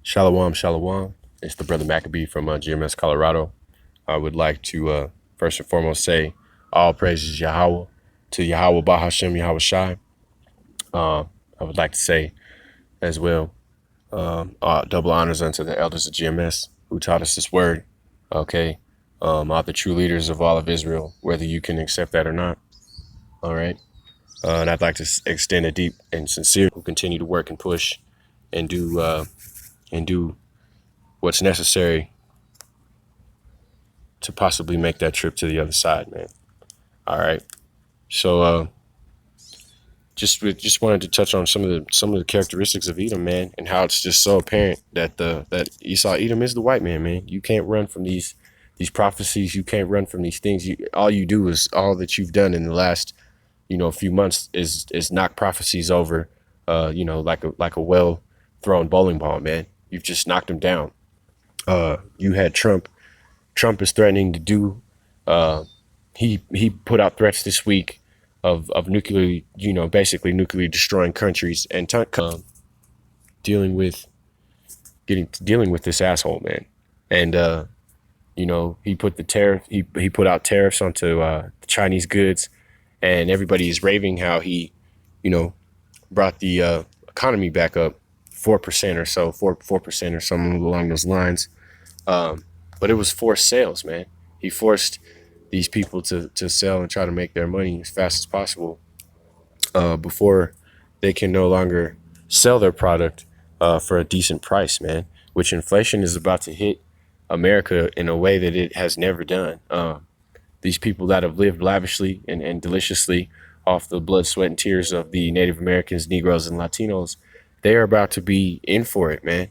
Shalom, shalom. It's the brother Maccabee from GMS, Colorado. I would like to first and foremost say all praises Yahweh to Yahweh Bahashem Yahweh Shai. I would like to say as well double honors unto the elders of GMS who taught us this word. Okay, all the true leaders of all of Israel, whether you can accept that or not. All right, and I'd like to extend a deep and sincere who continue to work and push and do what's necessary to possibly make that trip to the other side, man. All right. So just wanted to touch on some of the characteristics of Edom, man, and how it's just so apparent that that Esau Edom is the white man. You can't run from these prophecies. You can't run from these things. All you do is all that you've done in the last few months is knock prophecies over, like a well thrown bowling ball, man. You've just knocked them down. You had Trump. Trump is threatening to do. He put out threats this week of nuclear, basically nuclear destroying countries and dealing with this asshole, man. And he put the tariff. He put out tariffs onto the Chinese goods, and everybody is raving how he, brought the economy back up 4% or so, 4% or something along those lines. But it was forced sales, man. He forced these people to sell and try to make their money as fast as possible before they can no longer sell their product for a decent price, man, which inflation is about to hit America in a way that it has never done. These people that have lived lavishly and deliciously off the blood, sweat, and tears of the Native Americans, Negroes, and Latinos, they are about to be in for it, man.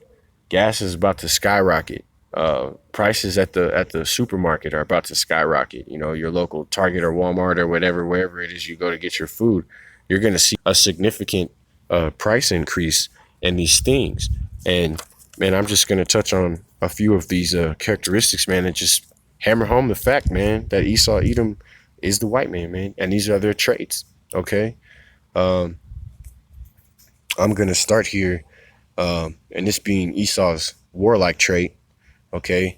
Gas is about to skyrocket. Prices at the supermarket are about to skyrocket. Your local Target or Walmart or wherever it is you go to get your food, you're going to see a significant price increase in these things. And man, I'm just going to touch on a few of these characteristics, man, and just hammer home the fact, man, that Esau Edom is the white man, and these are their traits. Okay. I'm going to start here. And this being Esau's warlike trait. Okay,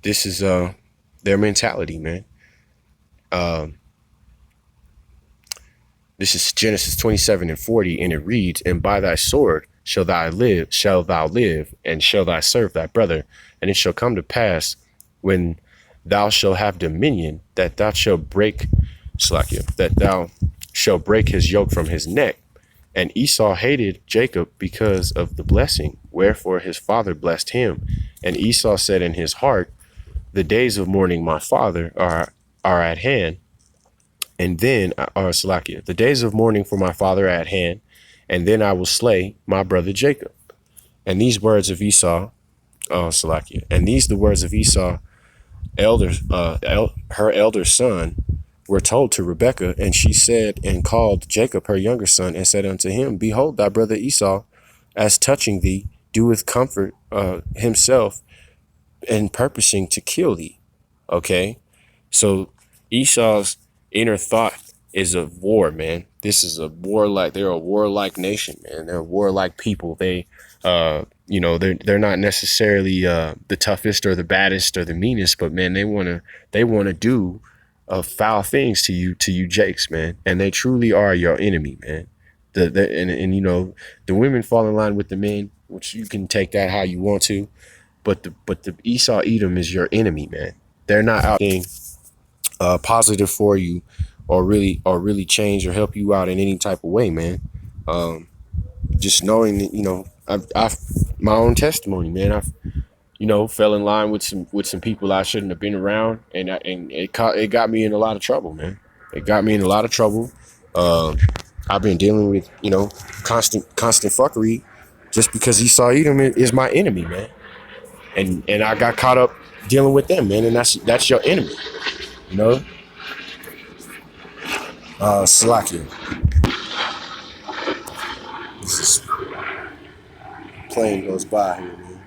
this is their mentality, man. This is Genesis 27:40, and it reads, "And by thy sword shall thou live, and shall thou serve thy brother. And it shall come to pass when thou shalt have dominion, that thou shalt break his yoke from his neck. And Esau hated Jacob because of the blessing, wherefore his father blessed him. And Esau said in his heart, the days of mourning my father are at hand. And then, the days of mourning for my father are at hand, and then I will slay my brother Jacob." And these words of Esau, and these the words of Esau, her elder son, were told to Rebekah, and she said, and called Jacob her younger son, and said unto him, "Behold, thy brother Esau, as touching thee, doeth comfort himself, and purposing to kill thee." Okay, so Esau's inner thought is of war, man. This is they're a warlike nation, man. They're a warlike people. They, they're not necessarily the toughest or the baddest or the meanest, but man, they want to do foul things to you Jakes, man. And they truly are your enemy, man. The women fall in line with the men, which you can take that how you want to, but the Esau Edom is your enemy, man. They're not out being positive for you or really change or help you out in any type of way, man. Just knowing that, I've my own testimony, man. I've fell in line with some people I shouldn't have been around, and it got me in a lot of trouble, man. It got me in a lot of trouble. I've been dealing with constant fuckery just because Esau Edom is my enemy, man. And I got caught up dealing with them, man. And that's your enemy, Salakia. This is plane goes by here, man.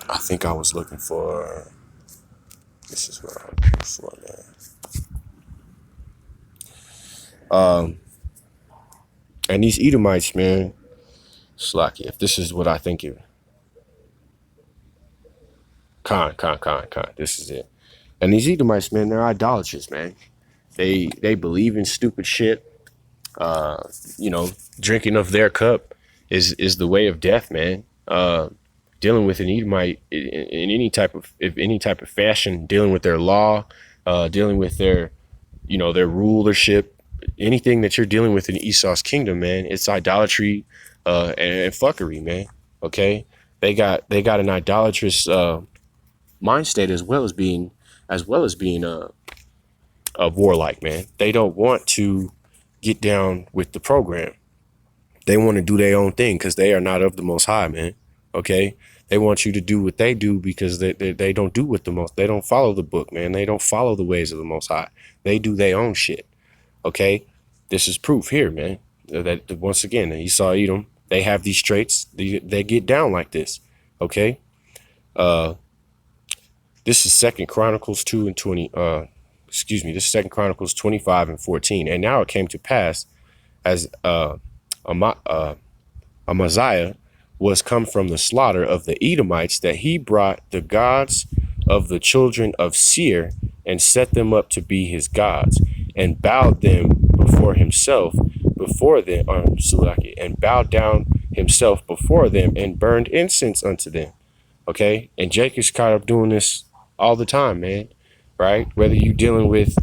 I think I was looking for. This is what I'm looking for, man. And these Edomites, man, slacky. If this is what I think it, con. This is it. And these Edomites, man, they're idolaters, man. They believe in stupid shit. You know, drinking of their cup is the way of death, man. Dealing with an Edomite in any type of fashion, dealing with their law, dealing with their, you know, their rulership, anything that you're dealing with in Esau's kingdom, man, it's idolatry and fuckery, man. Okay, they got an idolatrous mind state as well as being warlike, man. They don't want to get down with the program. They want to do their own thing because they are not of the Most High, man. Okay, they want you to do what they do because they don't do what they don't follow the book, man. They don't follow the ways of the Most High. They do their own shit. Okay, this is proof here, man. That once again, Esau, Edom, they have these traits. They get down like this. Okay, this is Second Chronicles 2:20. This is Second Chronicles 25:14. And now it came to pass as Amaziah was come from the slaughter of the Edomites that he brought the gods of the children of Seir and set them up to be his gods and bowed them before himself and bowed down himself before them and burned incense unto them. Okay, and Jacob's caught up doing this all the time, man. Right? Whether you're dealing with,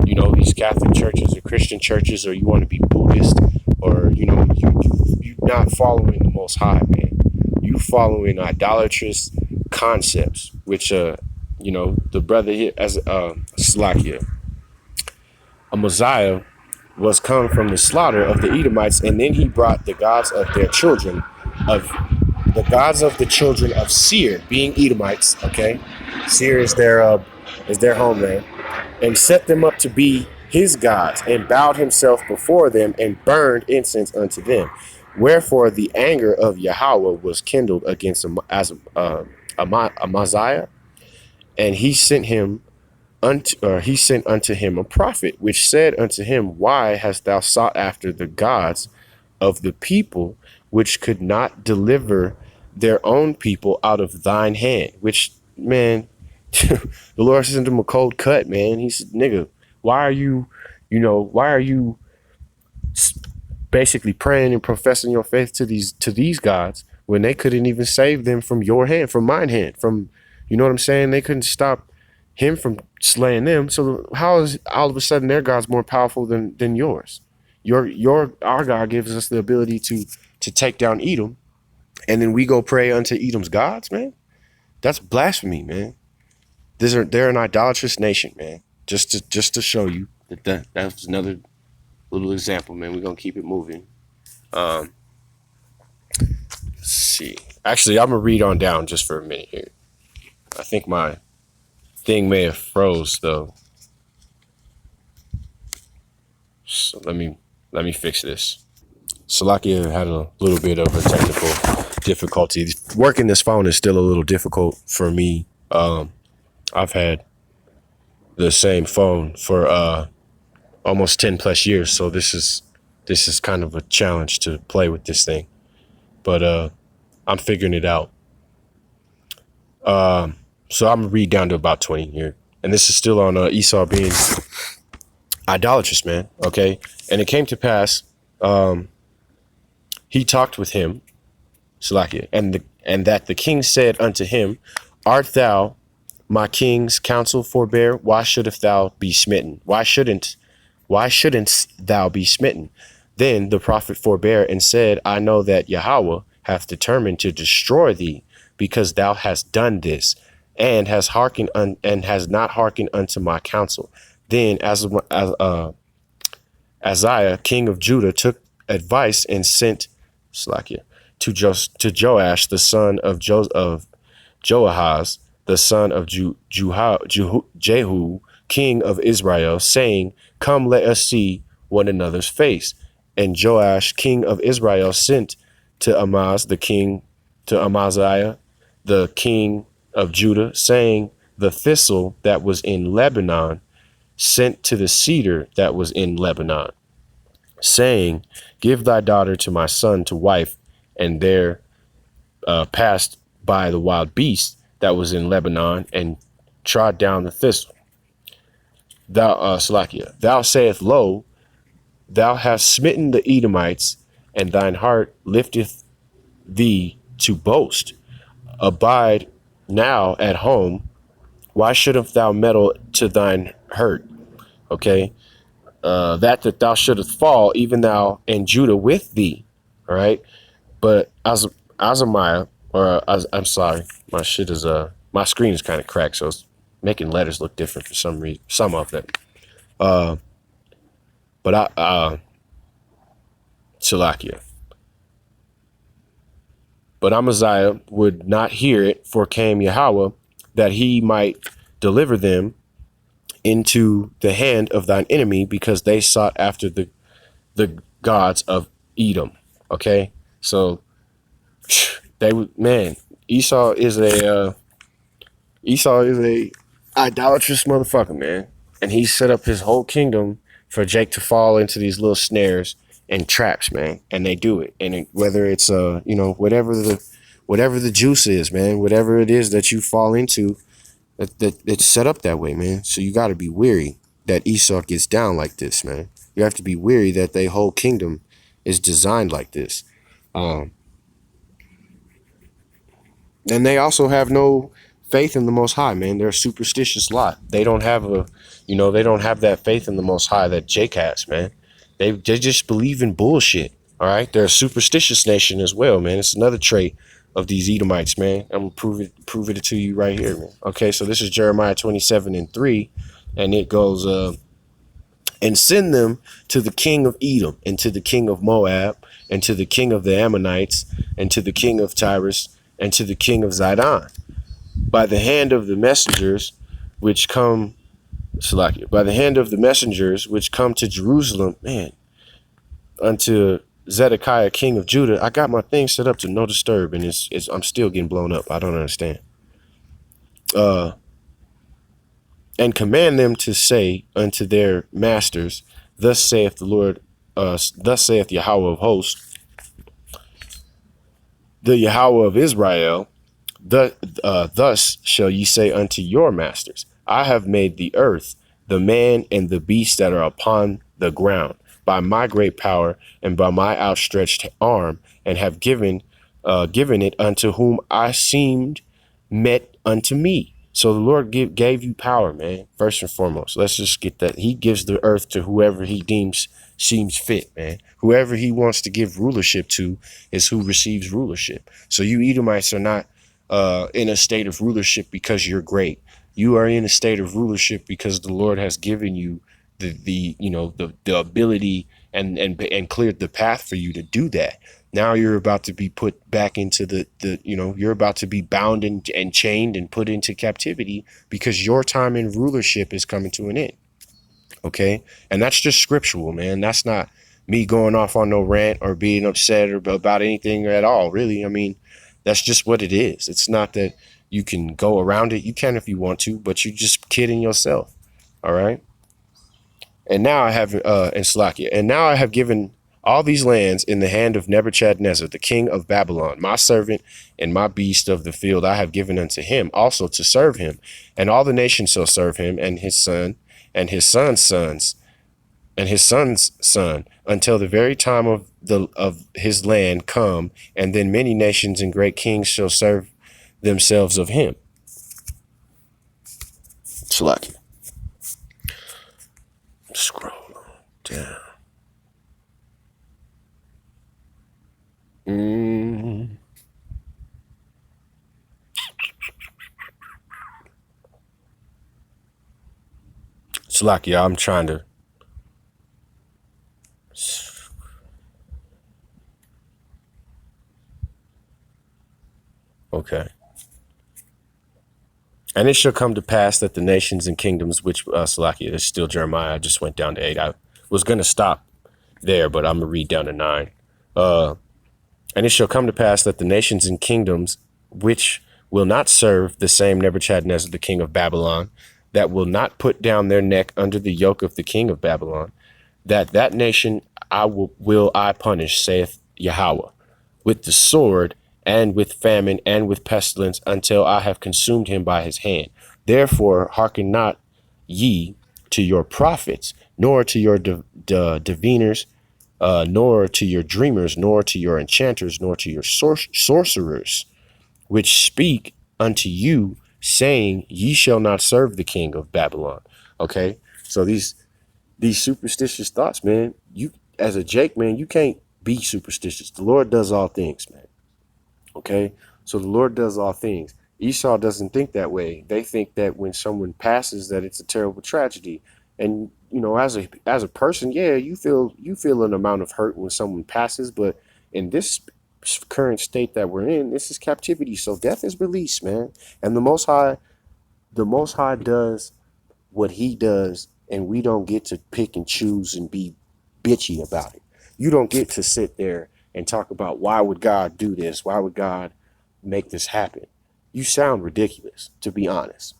you know, these Catholic churches or Christian churches, or you want to be Buddhist, or, you know, you're not following the Most High, man. You following idolatrous concepts, which, you know, the brother here, as Slakia, Amaziah was come from the slaughter of the Edomites, and then he brought the gods of their children, of the gods of the children of Seir, being Edomites. Okay, Seir is their homeland, and set them up to be his gods, and bowed himself before them, and burned incense unto them. Wherefore the anger of Yahweh was kindled against Amaziah, and he sent unto him a prophet, which said unto him, Why hast thou sought after the gods of the people, which could not deliver their own people out of thine hand? Which, man, the Lord sent him a cold cut, man. He said, nigga, why are you basically praying and professing your faith to these gods when they couldn't even save them from your hand, from mine hand, from, you know what I'm saying? They couldn't stop him from slaying them. So how is all of a sudden their God's more powerful than yours? Our God gives us the ability to take down Edom, and then we go pray unto Edom's gods, man. That's blasphemy, man. They're an idolatrous nation, man. Just to show you that was another little example, man. We're gonna keep it moving. Let's see. Actually, I'm gonna read on down just for a minute here. I think my thing may have froze though. So let me fix this. Salakia had a little bit of a technical difficulty. Working this phone is still a little difficult for me. I've had the same phone for almost 10 plus years, so this is kind of a challenge to play with this thing. But I'm figuring it out. So I'm gonna read down to about 20 here, and this is still on Esau being idolatrous, man. Okay, and it came to pass, he talked with him, Salakia, and that the king said unto him, Art thou my king's counsel forbear? Why shouldst thou be smitten? Why shouldn't thou be smitten? Then the prophet forbare and said, I know that Yahweh hath determined to destroy thee, because thou hast done this, and has hearkened and has not hearkened unto my counsel. Then Ahaziah, king of Judah, took advice and sent Slakia to Joash, the son of Joahaz, the son of Jehu, king of Israel, saying, Come, let us see one another's face. And Joash, king of Israel, sent to Amaziah, the king of Judah, saying, The thistle that was in Lebanon sent to the cedar that was in Lebanon. saying, give thy daughter to my son to wife. And there passed by the wild beast that was in Lebanon and trod down the thistle. Thou sayest, lo, thou hast smitten the Edomites, and thine heart lifteth thee to boast. Abide now at home. Why shouldst thou meddle to thine hurt? Okay. That thou shouldest fall, even thou and Judah with thee. All right. But Azamiah, I'm sorry, my screen is kind of cracked, so it's making letters look different for some reason. Some of them. Salakia. But Amaziah would not hear it, for came Yahweh, that he might deliver them into the hand of thine enemy, because they sought after the gods of Edom. Okay, so they would, man, Esau is a idolatrous motherfucker, man, and he set up his whole kingdom for Jake to fall into these little snares and traps, man, and they do it. And whether it's whatever the juice is, man, whatever it is that you fall into, that it's set up that way, man. So you got to be weary that Esau gets down like this, man. You have to be weary that their whole kingdom is designed like this. And they also have no faith in the Most High, man. They're a superstitious lot. They don't have that faith in the Most High that Jake has, man. They just believe in bullshit. All right. They're a superstitious nation as well, man. It's another trait of these Edomites, man. I'm gonna prove it to you right here, man. Okay, so this is Jeremiah 27:3, and it goes, and send them to the king of Edom, and to the king of Moab, and to the king of the Ammonites, and to the king of Tyrus, and to the king of Zidon, by the hand of the messengers which come to Jerusalem, man, unto Zedekiah, king of Judah. I got my thing set up to no disturb, and I'm still getting blown up. I don't understand. And command them to say unto their masters, thus saith the Lord, thus saith Yahweh of hosts, the Yahweh of Israel, thus shall ye say unto your masters, I have made the earth, the man and the beast that are upon the ground, by my great power and by my outstretched arm, and have given it unto whom I seemed met unto me. So the Lord gave you power, man. First and foremost, let's just get that. He gives the earth to whoever he seems fit, man. Whoever he wants to give rulership to is who receives rulership. So you Edomites are not in a state of rulership because you're great. You are in a state of rulership because the Lord has given you the ability and cleared the path for you to do that. Now you're about to be put back into you're about to be bound and chained and put into captivity because your time in rulership is coming to an end. Okay. And that's just scriptural, man. That's not me going off on no rant or being upset or about anything at all. Really. I mean, that's just what it is. It's not that you can go around it. You can if you want to, but you're just kidding yourself. All right. And now I have given all these lands in the hand of Nebuchadnezzar, the king of Babylon, my servant, and my beast of the field I have given unto him also to serve him. And all the nations shall serve him, and his son, and his son's sons, and his son's son, until the very time of his land come, and then many nations and great kings shall serve themselves of him. Slack. Scroll down. Salakia, I'm trying to. Okay. And it shall come to pass that the nations and kingdoms which, Salakia, it's still Jeremiah. I just went down to 8. I was going to stop there, but I'm going to read down to 9. And it shall come to pass that the nations and kingdoms which will not serve the same Nebuchadnezzar, the king of Babylon, that will not put down their neck under the yoke of the king of Babylon, that nation will I punish, saith Yahweh, with the sword and with famine and with pestilence, until I have consumed him by his hand. Therefore hearken not ye to your prophets, nor to your diviners, nor to your dreamers, nor to your enchanters, nor to your sorcerers, which speak unto you, saying, ye shall not serve the king of Babylon. Okay, so these superstitious thoughts, man, you as a Jake, man, you can't be superstitious. The Lord does all things, man. Okay, so the Lord does all things. Esau doesn't think that way. They think that when someone passes, that it's a terrible tragedy. And you know, as a person, yeah, you feel an amount of hurt when someone passes, but in this current state that we're in, this is captivity. So death is release, man. And the Most High does what he does, and we don't get to pick and choose and be bitchy about it. You don't get to sit there and talk about, why would God do this? Why would God make this happen? You sound ridiculous, to be honest.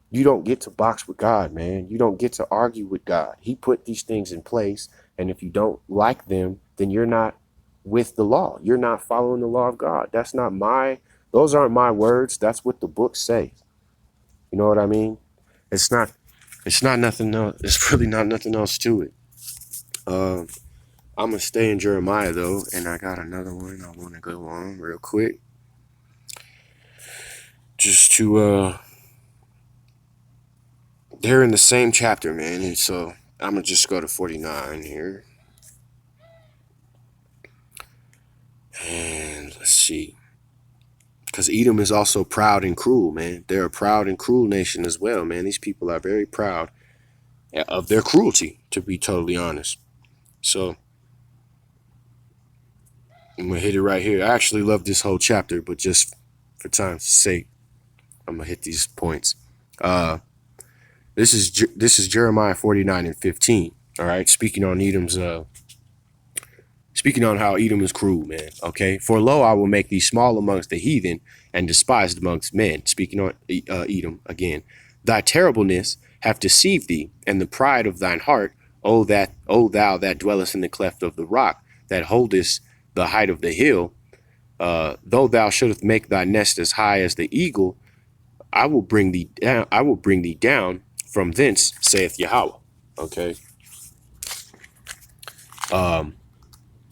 You don't get to box with God, man. You don't get to argue with God. He put these things in place, and if you don't like them, then you're not with the law. You're not following the law of God. Those aren't my words. That's what the book says. You know what I mean? It's not nothing else. It's really not nothing else to it. I'm gonna stay in Jeremiah though, and I got another one I want to go on real quick, just to they're in the same chapter, man, and so I'm gonna just go to 49 here, and let's see, because Edom is also proud and cruel, man. They're a proud and cruel nation as well, man. These people are very proud of their cruelty, to be totally honest. So I'm gonna hit it right here. I actually love this whole chapter, but just for time's sake, I'm gonna hit these points. This is Jeremiah 49 and 15. All right, speaking on how Edom is cruel, man. Okay, for lo, I will make thee small amongst the heathen and despised amongst men. Speaking on Edom again, thy terribleness hath deceived thee, and the pride of thine heart, O thou that dwellest in the cleft of the rock, that holdest the height of the hill, though thou shouldest make thy nest as high as the eagle, I will bring thee down. I will bring thee down from thence, saith Yahweh. Okay.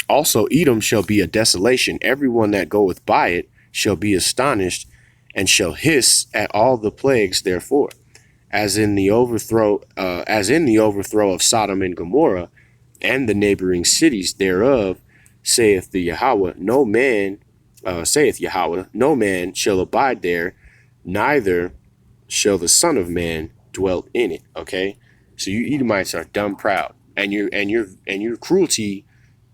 Also, Edom shall be a desolation. Everyone that goeth by it shall be astonished, and shall hiss at all the plagues therefore, as in the overthrow of Sodom and Gomorrah, and the neighboring cities thereof, saith Yahweh. No man shall abide there, neither shall the Son of Man dwell in it. Okay, so you Edomites are dumb proud, and your cruelty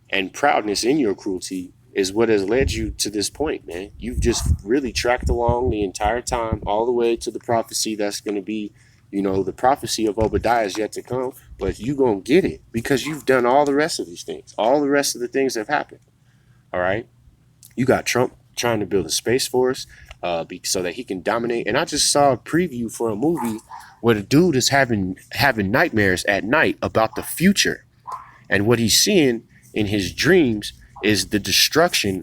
and proudness in your cruelty is what has led you to this point, man. You've just really tracked along the entire time, all the way to the prophecy that's going to be, the prophecy of Obadiah is yet to come, but you going to get it because you've done all the rest of these things. All the rest of the things have happened. All right. You got Trump trying to build a space force so that he can dominate. And I just saw a preview for a movie where the dude is having nightmares at night about the future. And what he's seeing in his dreams is the destruction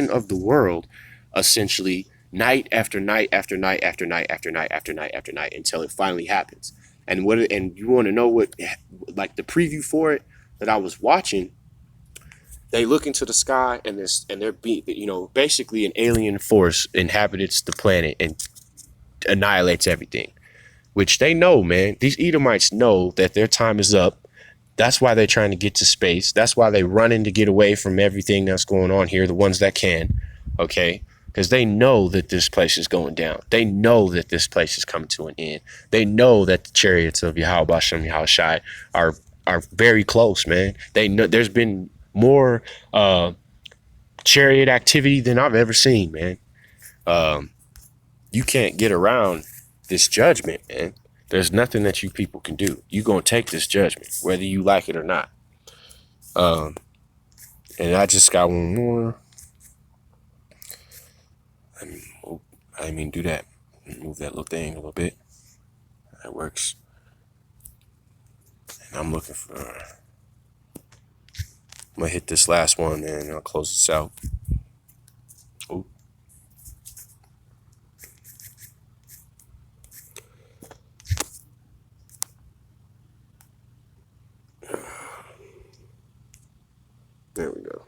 of the world, essentially, night after night after night after night after night after night after night until it finally happens. And you want to know what, like the preview for it that I was watching, they look into the sky and basically an alien force inhabits the planet and annihilates everything, which they know, man. These Edomites know that their time is up. That's why they're trying to get to space. That's why they're running to get away from everything that's going on here, the ones that can, okay? Because they know that this place is going down. They know that this place is coming to an end. They know that the chariots of Yahweh Bashem Yahushai are very close, man. They know there's been more chariot activity than I've ever seen, man. You can't get around this judgment, man. There's nothing that you people can do. You're going to take this judgment, whether you like it or not. And I just got one more. I didn't mean do that. Move that little thing a little bit. That works. And I'm looking for I'm gonna hit this last one and I'll close this out. Ooh. There we go.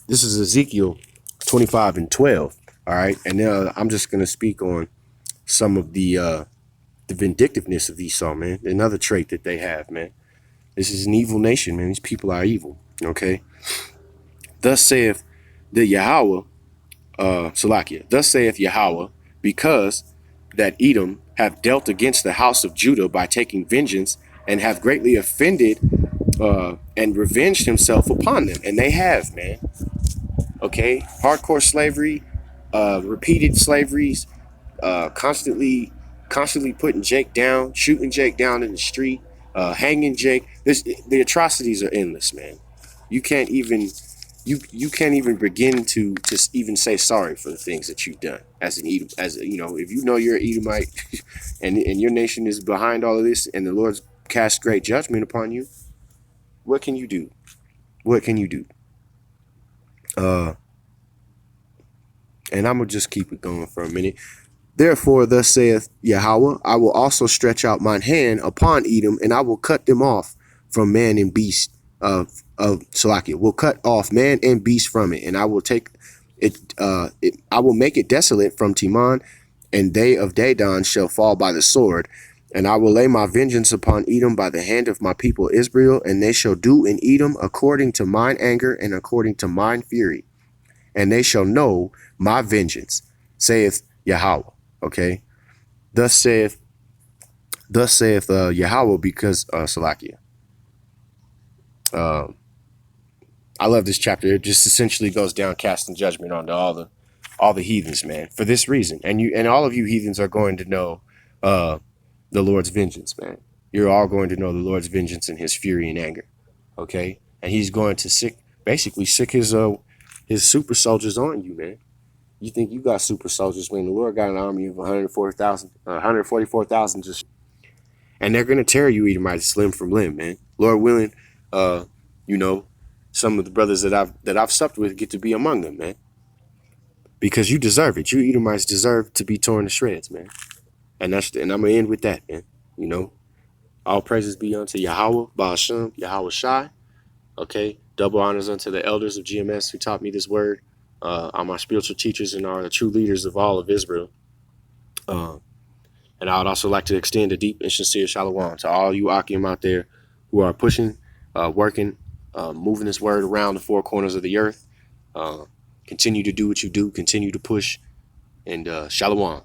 This is Ezekiel 25:12. All right, and now I'm just gonna speak on some of the vindictiveness of Esau, man. Another trait that they have, man. This is an evil nation, man. These people are evil. Okay. Thus saith the Yahweh, Salakia. Thus saith Yahweh, because that Edom have dealt against the house of Judah by taking vengeance, and have greatly offended and revenged himself upon them. And they have, man. Okay, hardcore slavery, repeated slaveries, constantly putting Jake down, shooting Jake down in the street, hanging Jake. The atrocities are endless, man. You can't even you can't even begin to even say sorry for the things that you've done as an Edom. If you know you're an Edomite, and your nation is behind all of this, and the Lord's cast great judgment upon you, what can you do? What can you do? And I'm gonna just keep it going for a minute. Therefore, thus saith Yahweh, I will also stretch out mine hand upon Edom, and I will cut them off from man and beast of Salakia. Will cut off man and beast from it, and I will take it. I will make it desolate from Teman, and they of Dedan shall fall by the sword. And I will lay my vengeance upon Edom by the hand of my people Israel, and they shall do in Edom according to mine anger and according to mine fury. And they shall know my vengeance, saith Yahweh. Okay. Thus saith Yahweh, because Salakia. I love this chapter. It just essentially goes down casting judgment onto all the heathens, man, for this reason. And all of you heathens are going to know the Lord's vengeance, man. You're all going to know the Lord's vengeance and his fury and anger. Okay? And he's going to sick his super soldiers on you, man. You think you got super soldiers when the Lord got an army of 144,000 just, and they're gonna tear you Edomites limb from limb, man. Lord willing, some of the brothers that I've supped with get to be among them, man. Because you deserve it. You Edomites deserve to be torn to shreds, man. And I'm gonna end with that, man. All praises be unto Yahweh, Baal Shem, Yahweh Shai. Okay, double honors unto the elders of GMS who taught me this word. Are my spiritual teachers and are the true leaders of all of Israel. And I would also like to extend a deep and sincere shalom to all you Akim out there who are pushing, working, moving this word around the four corners of the earth. Continue to do what you do. Continue to push. And shalom.